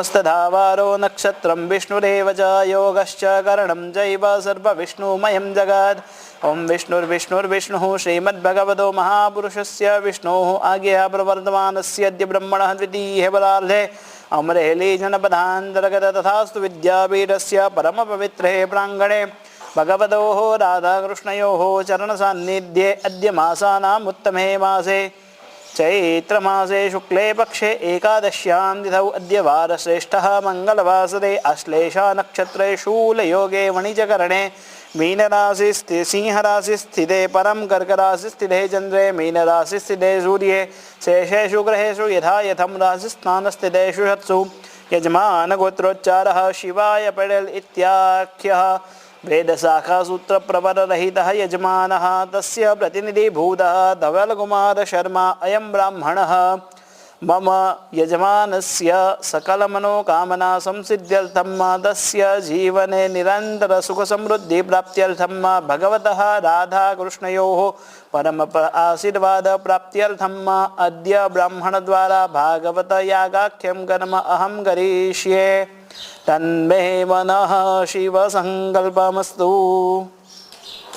स्तधावारो नक्षत्रं विष्णुरेव च योगश्च करणं जैव सर्वविष्णुमयं जगत्। ओं विष्णुर्विष्णुर्विष्णुः श्रीमद्भगवतो महापुरुषस्य विष्णोः आज्ञया प्रवर्तमानस्य अद्य ब्रह्मणः द्वितीये परार्धे अमरेली जनपदान्तर्गत तथास्तु विद्यापीठस्य परमपवित्रे प्राङ्गणे भगवतोः राधाकृष्णयोः चरणसान्निध्ये अद्य मासानाम् उत्तमे मासे चैत्रमासे शुक्ले पक्षे एकादश्यां तिथौ अद्य वारश्रेष्ठः मङ्गलवासरे आश्लेषा नक्षत्रे शूलयोगे वणिजकरणे मीनराशि सिंहराशिस्थिते परं कर्कराशिस्थिते चन्द्रे मीनराशिस्थिते सूर्ये शेषेषु ग्रहेषु यथा यथं राशिस्थानस्थितेषु षत्सु यजमानगोत्रोच्चारः शिवाय पडेल् इत्याख्यः वेदशाखासूत्रप्रवररहितः यजमानः तस्य प्रतिनिधिभूतः धवलकुमार शर्मा अयं ब्राह्मणः। मम यजमानस्य सकलमनोकामना संसिद्ध्यर्थं तस्य जीवने निरन्तरसुखसमृद्धिप्राप्त्यर्थं भगवतः राधाकृष्णयोः परम आशीर्वादप्राप्त्यर्थम् अद्य ब्राह्मणद्वारा भागवतयागाख्यं कर्म अहं करिष्ये। तन्मे मनः शिवसङ्कल्पमस्तु।